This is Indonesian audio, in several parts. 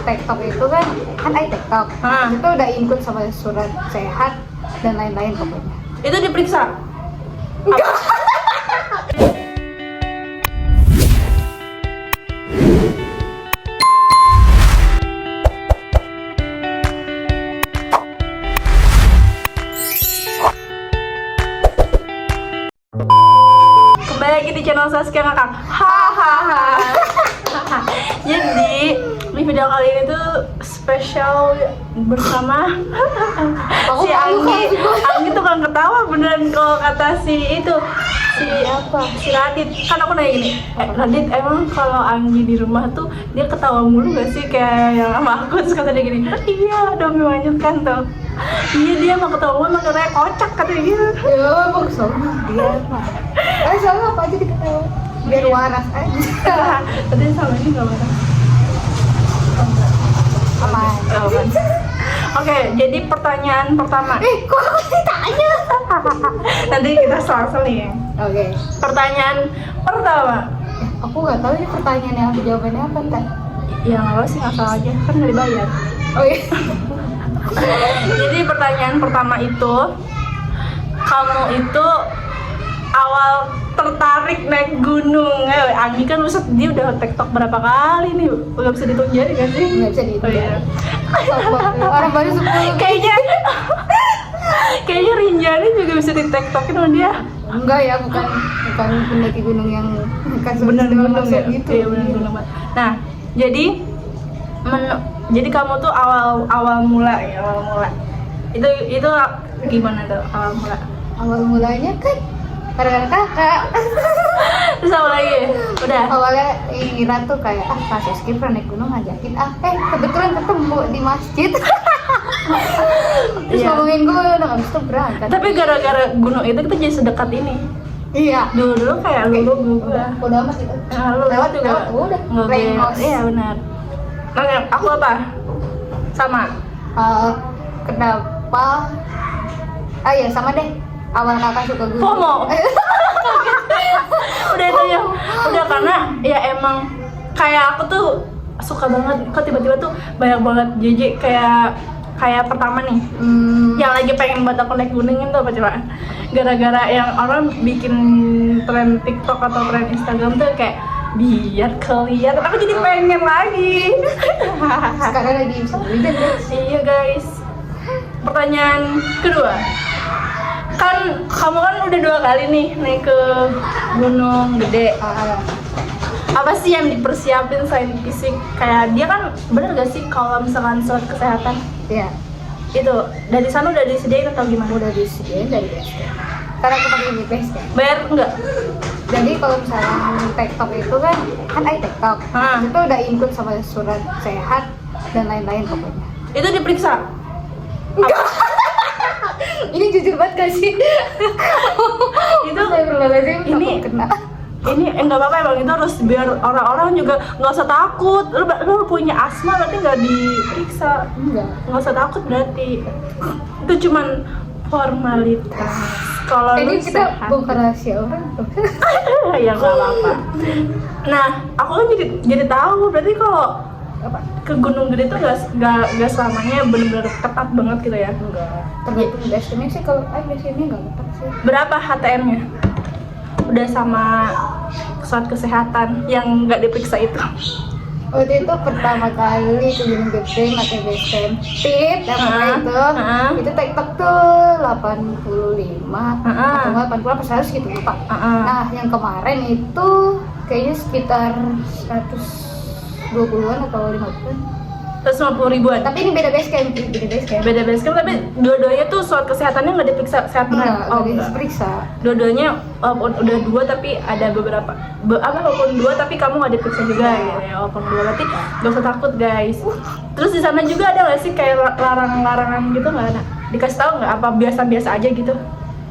TikTok itu kan TikTok. Itu udah include sama surat sehat dan lain-lain pokoknya. Itu diperiksa? Enggak. Kembali lagi di channel Saskia Ngakak. Hahaha. Jadi di video kali ini tuh spesial bersama si Anggi. Anggi tuh kan ketawa beneran kalau kata si itu si Radit. Kan aku nanya gini, Radit emang kalau Anggi di rumah tuh dia ketawa mulu gak sih kayak yang sama aku? Terus kata dia gini, iya dong melanjutkan tuh. Iya dia mau ketawa mulu emang katanya kocak katanya gitu. Ya bagus soalnya dia mah. Soalnya apa aja diketawa biar waras aja. Tadi sama ini gak waras. Aman. Oke, jadi pertanyaan pertama. Kok aku ditanya? Nanti kita selang-seling ya. Oke. Pertanyaan pertama. Aku nggak tahu ini pertanyaan yang aku jawabannya apa ntar. Ya nggak apa sih, asal aja kan nggak dibayar. Oh iya. Jadi pertanyaan pertama itu, kamu itu awal tertarik naik gunung. Anggi kan dia udah TikTok berapa kali nih? Nggak bisa dihitung jari kan sih? Nggak bisa dihitung. Oh, iya. Orang baru 10. Kayaknya Rinjani juga bisa di TikTokin sama dia. Enggak ya, bukan pendaki gunung yang Bener gunung ya? gitu. Iya bener gunung. Nah, jadi kamu tuh awal mula. Itu gimana tuh awal mula? Awal mulanya kan gara-gara kakak. Terus apa lagi? Udah. Awalnya Ira tuh kayak Kak Seski pernah naik gunung ngajakin kebetulan ketemu di masjid. Terus Iya. ngomongin gue udah habis itu berangkat. Tapi gara-gara gunung itu kita jadi sedekat ini. Iya. Dulu kayak lu Udah amat gitu. lu Lewat juga udah. nggak Renos. iya benar. Oke, aku apa? Sama. Kenapa? Ya sama deh. Awal kakak suka gunung. FOMO. Udah itu ya. Udah karena ya emang kayak aku tuh suka banget kok tiba-tiba tuh banyak banget JJ kayak pertama nih. Yang lagi pengen buat aku naik gunung itu apa coba? Gara-gara yang orang bikin tren TikTok atau tren Instagram tuh kayak biar kelihatan, aku jadi pengen lagi. Sekarang lagi bisa beli guys. Iya guys. Pertanyaan kedua, kan kamu kan udah 2 kali nih naik ke Gunung Gede. Apa sih yang dipersiapin selain fisik? Kayak dia kan bener gak sih kalau misalkan surat kesehatan? Iya. Itu dari sana udah disediain atau gimana? Udah disediain dari basecamp. Karena aku pakai di basecamp. Bayar enggak? Jadi kalau misalnya TikTok itu kan TikTok. Itu udah include sama surat sehat dan lain-lain pokoknya. Itu diperiksa? Enggak. Ini jujur banget gak sih? Itu ini kena. Ini enggak apa-apa, emang itu harus biar orang-orang juga nggak usah takut. Lu punya asma berarti nggak diperiksa. Nggak usah takut berarti. Itu cuman formalitas. Kalau Ini lu kita sehat. bongkar rahasia orang. Ya nggak apa-apa. Nah, aku kan jadi tahu berarti kalau ke Gunung Gede tuh nggak selamanya benar-benar ketat banget gitu ya? Enggak. Tergantung basecampnya sih, kalau basecampnya nggak ketat sih. Berapa HTM-nya? Udah sama surat kesehatan yang nggak diperiksa itu? Waktu itu pertama kali ke Gunung Gede pakai basecamp fit, itu TikTok tuh 85 atau 80 apa 100 gitu lupa. Nah yang kemarin itu kayaknya sekitar 120-an atau 50-an. 150.000-an. Tapi ini beda basecamp. Beda basecamp, tapi dua-duanya tuh surat kesehatannya nggak diperiksa sehat benar? Enggak diperiksa. Dua-duanya udah 2 tapi ada beberapa walaupun 2 tapi kamu nggak diperiksa juga ya, walaupun 2 berarti nggak usah takut guys. Terus di sana juga ada nggak sih kayak larangan-larangan gitu? Nggak ada? Dikasih tahu nggak apa biasa-biasa aja gitu?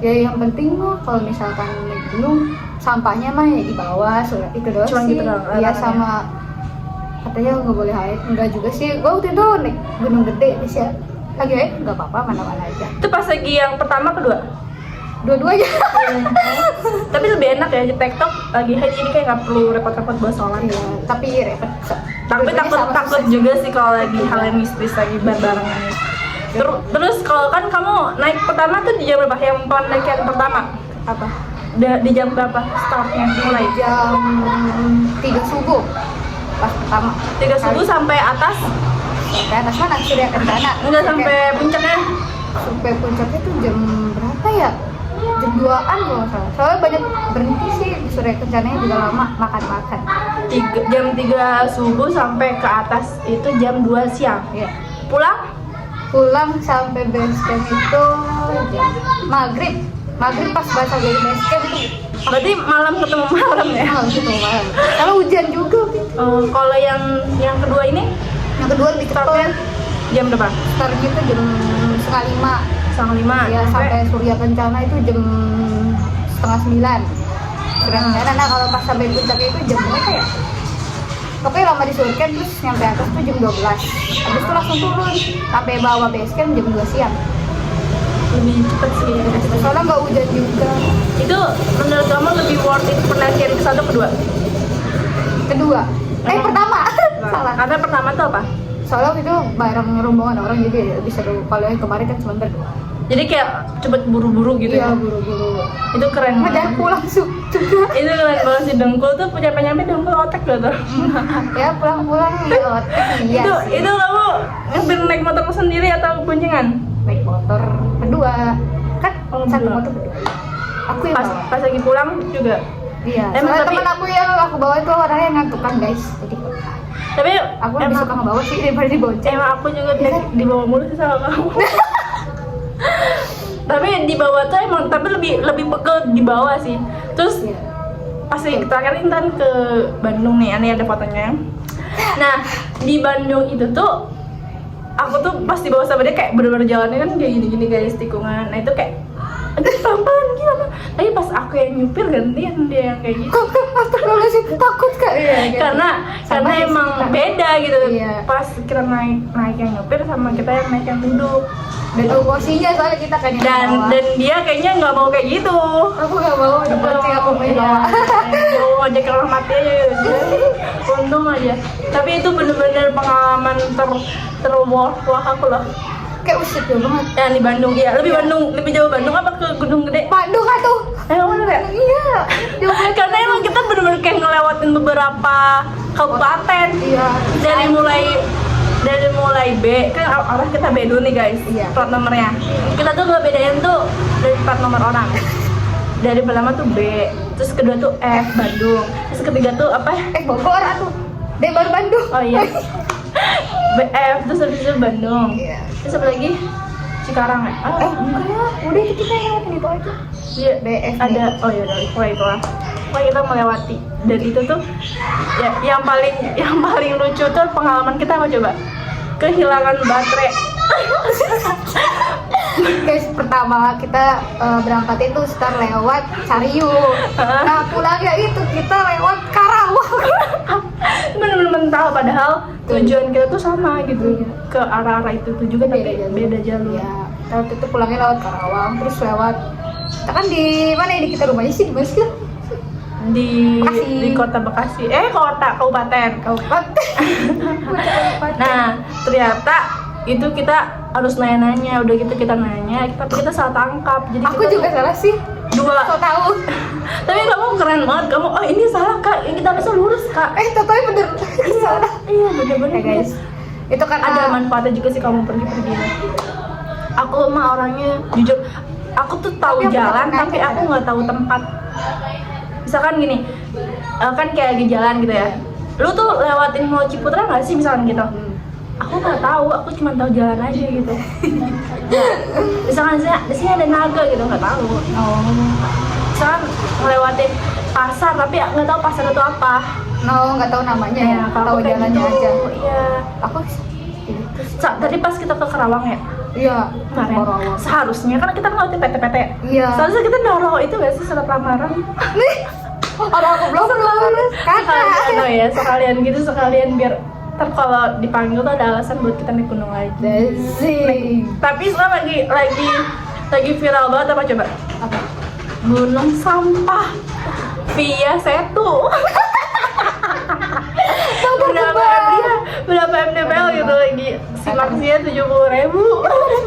Ya yang penting mah kalau misalkan naik gunung sampahnya mah ya di bawah, surat itu doang Cuma sih. gitu doang, Iya larangannya. sama katanya nggak boleh haid, enggak juga sih. Gua waktu itu naik Gunung Gede bisa lagi haid nggak apa-apa, mana-mana aja. Itu pas lagi yang pertama kedua? Dua-duanya. Tapi lebih enak ya di TikTok lagi haid, jadi kayak nggak perlu repot-repot bawa sholat. Iya, tapi repot Tapi takut juga sih kalau lagi hal yang mistis lagi barengan. Terus kalau kan kamu naik pertama tuh di jam berapa? Yang pendakian pertama apa? Di jam berapa startnya mulai? Jam 3 subuh pas pertama. 3 subuh sampai atas? Sampai atas mana? Surya Kencana. Enggak sampai puncaknya? Sampai puncaknya tuh jam berapa ya? Jam 2-an kalau nggak salah. Soalnya banyak berhenti sih di Surya Kencananya juga lama makan-makan. Jam 3 subuh sampai ke atas itu jam 2 siang. Ya. Pulang Sampai base camp itu jam maghrib pas bahasa dari base camp itu berarti malam ketemu malam ya? malam gitu malam. Kalau hujan juga gitu. Kalau yang kedua ini Yang kedua lebih startnya cepet. jam berapa? Startnya itu jam 4:30. 5:30 Ya sampai Surya Kencana itu jam 8:30. Surya Kencana. Nah kalau pas sampai puncaknya itu jam berapa ya? Pokoknya lama di surga terus nyampe atas tuh jam 12. Habis itu langsung turun sampai bawah base camp jam 2 siang. Lebih cepet sih ya. Soalnya nggak hujan juga. Itu menurut kamu lebih worth it pendakian ke satu kedua? Kedua. Pertama. Salah. Karena pertama tuh apa? Soalnya waktu itu bareng rombongan orang jadi lebih seru. Kalau yang kemarin kan cuma berdua. Jadi kayak cepet buru-buru gitu Iya ya? buru-buru. Itu keren Udah banget. pulang juga. Itu keren banget sih, Dengkul tuh punya penyampe Dengkul otak gak tuh? Ya pulang-pulang lewat iya sih. Itu kamu ngambil naik motor sendiri atau boncengan? Naik motor berdua. Kan Oh, satu berdua. motor berdua. Aku yang bawa. Pas lagi pulang juga. Iya. Emang Soalnya tapi- teman aku yang aku bawa itu orangnya ngantuk kan guys. Jadi Tapi aku lebih suka ngebawa sih daripada dibonceng. emang aku juga Iya. dibawa mulu sih sama kamu. Tapi di bawah tuh emang tapi lebih pegel di bawah sih. Terus Iya. pasti terakhir Intan ke Bandung nih, ini ada fotonya. Nah di Bandung itu tuh aku tuh pas di bawah sama dia kayak bener-bener jalannya kan kayak gini-gini guys, tikungan. Nah itu kayak aduh pelan-pelan gimana. Tapi pas aku yang nyupir gantian dia yang kayak gitu. Astagfirullahaladzim, takut kak ya, gitu. Karena Sama sih, emang Kak. beda gitu. Iya. Pas kita naik yang nyupir sama kita yang naik yang duduk. Dan posisinya soalnya kita kan yang bawa. Dan dia kayaknya nggak mau kayak gitu. Aku nggak mau dibonceng, aku mau Iya, bawa. mau aja ke orang mati aja gitu. Untung aja. Tapi itu bener-bener pengalaman wah aku loh. Kayak usik banget. Yang di Bandung ya, lebih Iya. Bandung, lebih jauh Bandung apa ke Gunung Gede? Bandung kan tuh. Emang bener ya? Iya. Jauh banget. Karena emang kita bener-bener kayak ngelewatin beberapa kabupaten. Iya. Dari mulai B, kan arah kita B dulu nih guys, Iya. plat nomornya. Kita tuh nggak bedain tuh dari plat nomor orang. Dari pertama tuh B, terus kedua tuh F Bandung, terus ketiga tuh apa? Bogor atuh. Dia baru Bandung. Oh iya, BF, terus habis itu Bandung, Iya. terus apa lagi? Cikarang ya? Enggak ya. Udah itu kita yang lewatin itu aja. Iya, BF. ada. Oh iya, dari itu lah. Pokoknya kita melewati. Dan itu tuh ya, yang paling lucu tuh pengalaman kita apa coba? Kehilangan baterai. Guys, pertama kita berangkat itu start lewat Sariu. Nah, pulangnya itu kita lewat Karawang. Bener-bener mental padahal tujuan kita tuh sama gitu, ke arah-arah itu tuh juga tapi beda jalur. Ya, waktu itu pulangnya lewat Karawang, terus lewat kita kan di mana ini kita rumahnya sih di mana sih? Di Bekasi. kota Bekasi, kabupaten. Nah, Nah ternyata itu kita harus nanya-nanya, udah gitu kita nanya tapi kita salah tangkap, jadi aku kita juga salah sih. dua. Kau tahu? Tapi kamu keren banget, kamu oh ini salah kak, ini kita harusnya lurus kak. Totonya bener. Salah. Iya bener-bener Ya guys, itu kan ada manfaatnya juga sih kamu pergi-pergi. Aku mah orangnya jujur, aku tuh tahu Tapi aku jalan nggak tapi nanya. aku nggak tahu tempat. Misalkan gini, kan kayak lagi jalan gitu ya, lu tuh lewatin Mall Ciputra nggak sih misalkan gitu? Aku nggak tahu, aku cuma tahu jalan aja gitu. Misalkan di sini ada naga gitu, nggak tahu. Oh, Misalkan ngelewatin pasar tapi nggak tahu pasar itu apa. no, nggak tahu namanya ya, kalau tahu aku kayak jalannya gitu, aja. Iya. Aku itu sih. Tadi pas kita ke Karawang ya, Iya, kemarin Karawang. seharusnya kan kita ngelewatin PT-PT. Iya. Seharusnya kita naruh itu nggak sih surat lamaran? Nih, orang aku belum lulus. Sekalian ya, sekalian biar ntar kalau dipanggil tuh ada alasan buat kita naik gunung lagi. Desi. Tapi sekarang lagi viral banget apa coba? Apa? Gunung sampah via Setu. Udah nggak lihat berapa mdpl gitu lagi, si maksinya 70.000.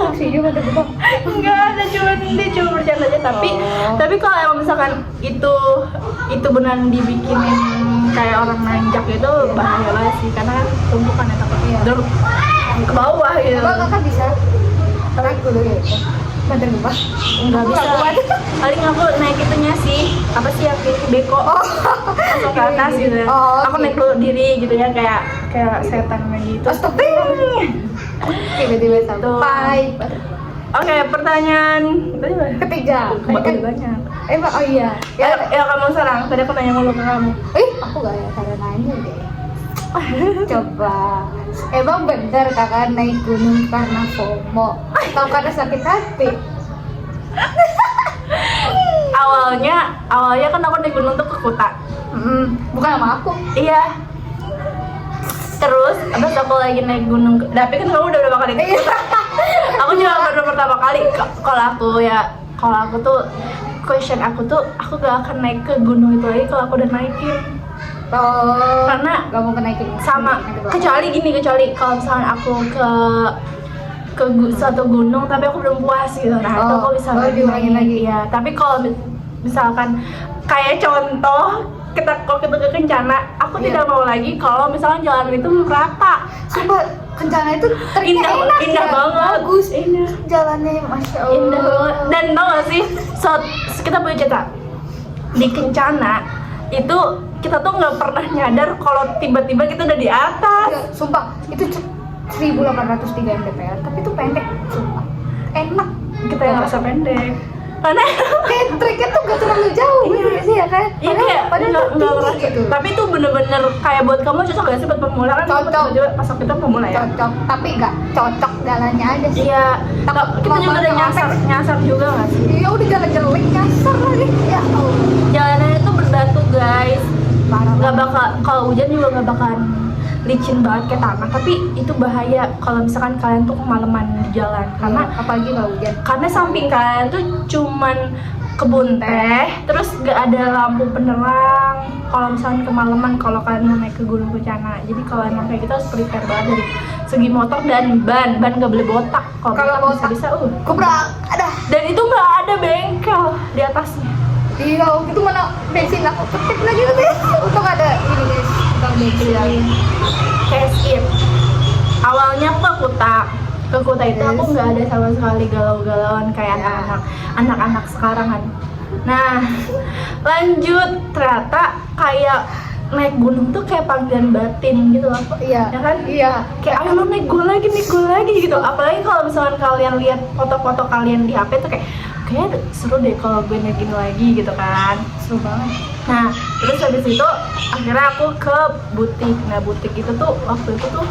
Maksi juga ada bang. Enggak ada, dia cuma bercanda aja. Tapi kalau emang misalkan itu beneran dibikinin kayak orang nanjak gitu, bahaya banget sih, karena kan tumpukan ya takutnya ke bawah gitu. Abang kakak bisa naik dulu gitu. Bener bang. Enggak bisa. Paling aku naik itunya sih, apa sih yang beko masuk ke atas gitu. Aku naik dulu diri gitu ya, kayak setan gitu. Astagfirullah. Tiba-tiba sampai. Oke, pertanyaan ketiga. banyak. Bang, oh iya. Ya kamu sekarang, tadi aku nanya mulu ke kamu. Aku gak ya cara nanya deh. Coba. Emang bener kakak naik gunung karena FOMO atau karena sakit hati? Awalnya kan aku naik gunung tuh ke Kuta. Bukan sama aku. Iya. Terus aku lagi naik gunung. Tapi kan kamu udah berapa kali ke Kuta? Aku juga baru pertama kali. Kalau aku tuh question aku gak akan naik ke gunung itu lagi kalau aku udah naikin. Karena gak mau kenaikin sama, kecuali kalau misalnya aku ke suatu gunung tapi aku belum puas gitu, nah itu aku bisa diulangin lagi ya. Tapi kalau misalkan kayak contoh kita ke Kencana, aku tidak mau lagi kalau misalnya jalan itu belum rata. Sumpah Kencana itu indah ya? banget, bagus, indah jalannya masya Allah, indah banget. Dan tau gak sih, kita punya cerita di Kencana itu, kita tuh nggak pernah nyadar kalau tiba-tiba kita udah di atas. Ya, sumpah itu 1803 mdpl, tapi itu pendek, sumpah enak. Kita yang ngerasa pendek karena kayak treknya tuh gak terlalu jauh. Iya sih ya kan. Iya kayak padahal nggak gitu. Tapi itu bener-bener kayak buat kamu cocok gak sih buat pemula? Kan cocok juga pas kita pemula ya. Cocok, tapi nggak cocok jalannya aja sih. Iya. Kita juga udah nyasar juga nggak sih? Iya udah jalan jelek nyasar lagi. Ya Allah. Jalannya itu berbatu guys. Parah. Nggak bakal, kalau hujan juga nggak bakalan licin banget kayak tanah, tapi itu bahaya kalau misalkan kalian tuh kemalaman di jalan, karena apalagi kalau hujan. Karena samping kalian tuh cuman kebun teh, terus gak ada lampu penerang kalau misalnya kemalaman kalau kalian mau naik ke Gunung Kencana. Jadi kalau emang kayak gitu harus prepare banget dari segi motor dan ban gak boleh botak. Kalau bisa kubrak ada. Dan itu nggak ada bengkel di atasnya. Iya, itu mana bensin aku petik lagi tuh. Untung ada ini guys, tukang bensin. Kayak skip. Awalnya aku ke Kuta itu aku nggak ada sama sekali galau-galauan kayak anak-anak sekarang kan. Nah, lanjut ternyata kayak naik gunung tuh kayak panggilan batin gitu loh. Iya. Ya kan? Iya. Kayak ayo lo naik gue lagi gitu. Apalagi kalau misalkan kalian lihat foto-foto kalian di HP tuh kayak seru deh kalau gue naik ini lagi gitu kan. Seru banget. Nah, terus habis itu akhirnya aku ke butik. Nah, butik itu tuh waktu itu tuh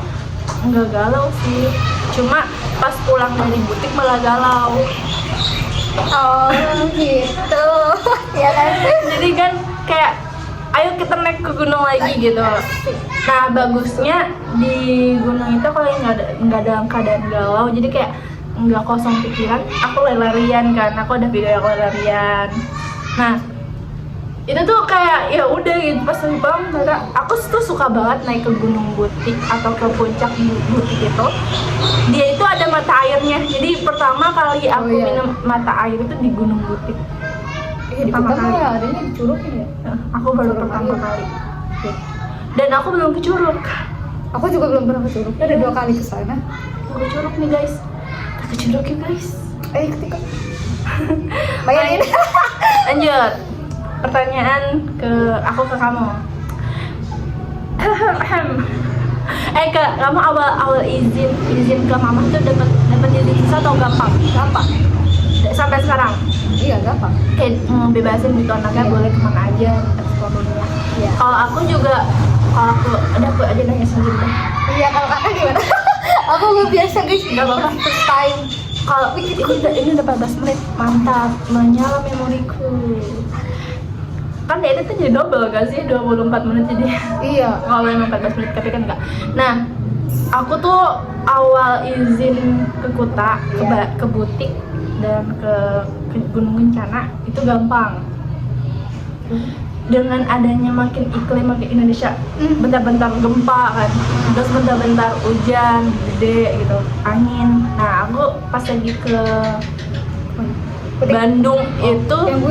nggak galau sih. Cuma pas pulang dari butik malah galau. Oh gitu. Ya kan? Jadi kan kayak ayo kita naik ke gunung lagi gitu. Nah, bagusnya di gunung itu kalau nggak dalam keadaan galau, jadi kayak nggak kosong pikiran. Aku lari-larian kan, aku ada video aku larian. Nah, itu tuh kayak ya udah gitu pas bang, aku tuh suka banget naik ke gunung butik atau ke puncak butik itu. Dia itu ada mata airnya, jadi pertama kali aku minum mata air itu di gunung butik. Pertama kali ya, adanya di Curug ya? Aku baru pertama kali. Dan aku belum ke Curug. Aku juga belum pernah ke Curug. Ada 2 kali ke sana. Ke Curug nih guys. Ke Curug ya guys. Ikut. Bayarin. Lanjut. Pertanyaan aku ke kamu. Kamu awal izin ke mama tuh dapat izin susah atau gampang? Gampang. Sampai sekarang? Iya gampang. Kayak bebasin gitu anaknya boleh kemana aja, explore dunia. Iya. Kalau aku aku aja nanya sendiri deh. Iya, kalau kakak gimana? Aku nggak biasa guys, nggak apa-apa. First time. Kalau ini udah 14 menit, mantap, menyala memoriku. Kan edit tuh jadi double gak sih? 24 menit jadi. Iya. Kalau memang 14 menit tapi kan enggak. Nah, aku tuh awal izin ke Kuta, ke butik dan ke Gunung Kencana itu gampang. dengan adanya makin iklim makin Indonesia bentar-bentar gempa kan, terus bentar-bentar hujan gede gitu, angin. Nah aku pas lagi ke Bandung itu yang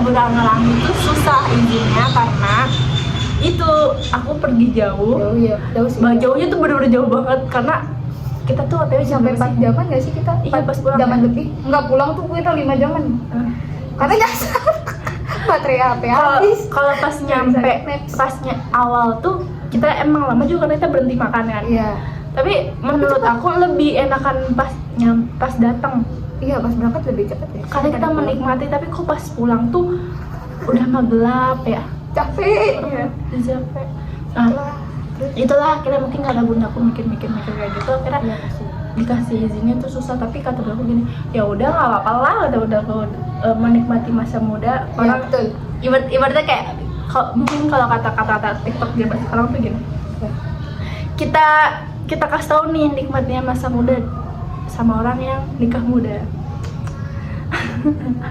Burangrang itu susah izinnya karena itu aku pergi jauh. Jauh sih. Jauhnya tuh bener-bener jauh banget karena kita tuh OTW sampai 4 jaman nggak sih kita? Iya, pas pulang jaman kan? lebih. Nggak pulang tuh kita 5 jaman. Karena nyasar. Baterai HP habis. Kalau pas nyampe pasnya awal tuh kita emang lama juga karena kita berhenti makan kan. Iya. Tapi menurut aku lebih enakan pas datang. Iya, pas berangkat lebih cepet ya. Karena kita menikmati, tapi kok pas pulang tuh udah mah gelap ya. Capek. Iya, capek. Nah, itulah akhirnya mungkin karena bundaku mikir kayak gitu, akhirnya dikasih izinnya tuh susah. Tapi kata bundaku gini, ya udah nggak apa-apa lah, kata bundaku, menikmati masa muda. Orang betul. Ibaratnya kayak mungkin kalau kata-kata TikTok zaman sekarang tuh gini, kita kasih tahu nih nikmatnya masa muda sama orang yang nikah muda.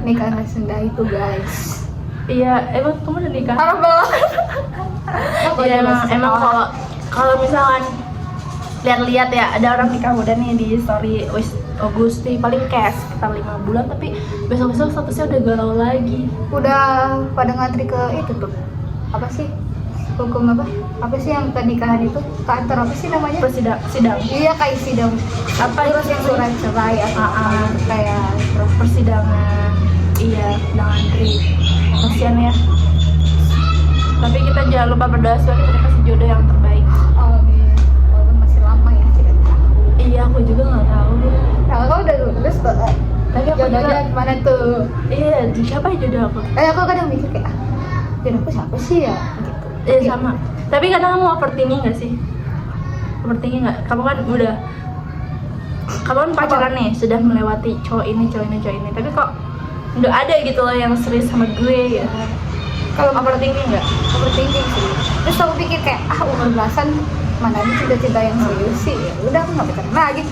Nikah nggak sendah itu guys. Iya, emang kamu udah nikah? Parah banget. Iya emang kalau misalkan lihat-lihat ya ada orang nikah muda nih di story Agusti paling kayak sekitar 5 bulan, tapi besok-besok statusnya udah galau lagi. Udah pada ngantri ke itu tuh. Apa sih? Hukum apa? Apa sih yang pernikahan itu? Kantor apa sih namanya? Sidang. Iya, kayak sidang. Apa Terus yang surat cerai atau apa gitu, kayak persidangan. Iya, udah ngantri. Kasian ya. Tapi kita jangan lupa berdoa supaya kita dikasih jodoh yang terbaik. Amin. Walaupun masih lama ya, tidak tahu. Iya, aku juga nggak tahu. Nah, kau udah lulus tuh. Tapi aku Jodohnya juga gimana tuh? iya, siapa ya jodoh aku? Aku kadang mikir kayak, jodohku siapa sih ya? Gitu. Iya sama. Tapi kadang kamu overthinking nggak sih? Overthinking nggak? Kamu kan pacaran nih, sudah melewati cowok ini. Tapi kok udah ada gitu loh yang serius sama gue ya. Kalau overthinking nggak? Overthinking sih. Terus aku pikir kayak, umur belasan mana ini cinta-cinta yang serius sih. Ya udah, aku nggak pacaran lagi.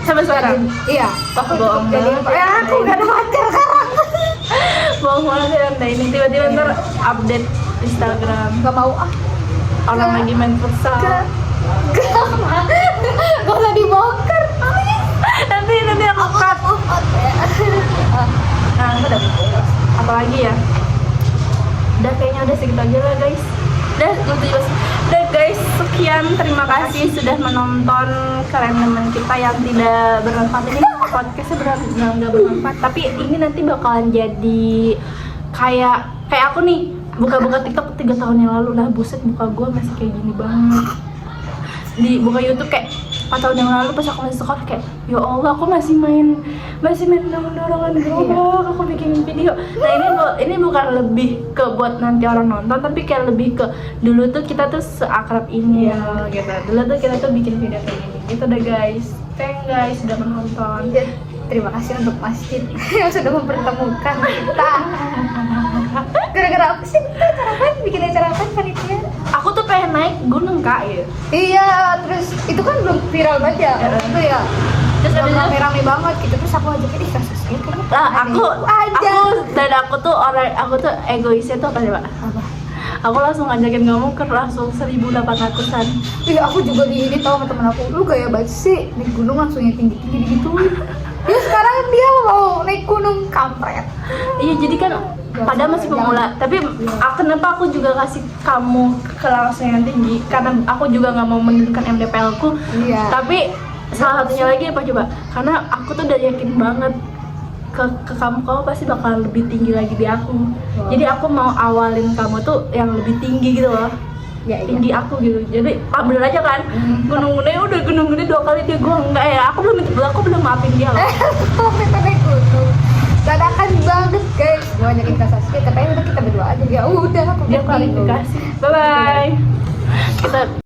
Sampai sekarang? Iya. Aku bohong jadi banget. aku nggak ada pacar sekarang. Bohong banget ya Anda ini. Tiba-tiba ntar update Instagram Gak mau orang lagi main futsal. Gak usah dibongkar. Nanti aku cut. Nah, udah. Apalagi ya? Udah kayaknya udah segitu aja lah guys. Udah guys, sekian, terima kasih sudah menonton teman kita yang tidak bermanfaat. Ini podcastnya benar-benar nggak bermanfaat, tapi ini nanti bakalan jadi kayak aku nih buka TikTok 3 tahun yang lalu. Lah buset, muka gue masih kayak gini banget. Buka YouTube kayak 4 tahun yang lalu pas aku masih sekolah, kayak ya Allah aku masih main dorongan gerobak, aku bikin video. Nah ini bukan lebih ke buat nanti orang nonton, tapi kayak lebih ke dulu tuh kita tuh seakrab ini ya gitu. Dulu tuh kita tuh bikin video kayak gini gitu deh guys. Thank guys sudah menonton. Terima kasih untuk masjid yang sudah mempertemukan kita. Gara-gara apa sih kita bikin acara apa panitia? Aku tuh pengen naik gunung Kak ya. Iya, terus itu kan belum viral banget ya. Itu ya. Terus rame-rame banget gitu, terus aku ajakin di kasus gitu. Aku tuh egoisnya tuh apa sih Pak? Apa? Aku langsung ngajakin kamu ke langsung 1.800-an. Iya, aku juga di ini tau sama temen aku, lu gaya banget sih naik gunung langsung yang tinggi-tinggi gitu. Ya sekarang dia mau naik gunung kampret. Iya, jadi kan padahal masih pemula, tapi kenapa aku juga kasih kamu ke langsung yang tinggi? Karena aku juga nggak mau menurunkan MDPL ku. Iya. Tapi salah satunya lagi apa coba? Karena aku tuh udah yakin banget ke kamu pasti bakal lebih tinggi lagi di aku. Wow. Jadi aku mau awalin kamu tuh yang lebih tinggi gitu loh. Ya, tinggi aku gitu. Jadi bener aja kan. Gunung gede 2 kali dia, gue enggak ya. Aku belum maafin dia loh. Kita naik gunung. Dadakan banget guys. Gue ajakin ke Sasuke, katanya udah kita berdua aja. Ya udah, aku Dia klarifikasi. Bye bye. Kita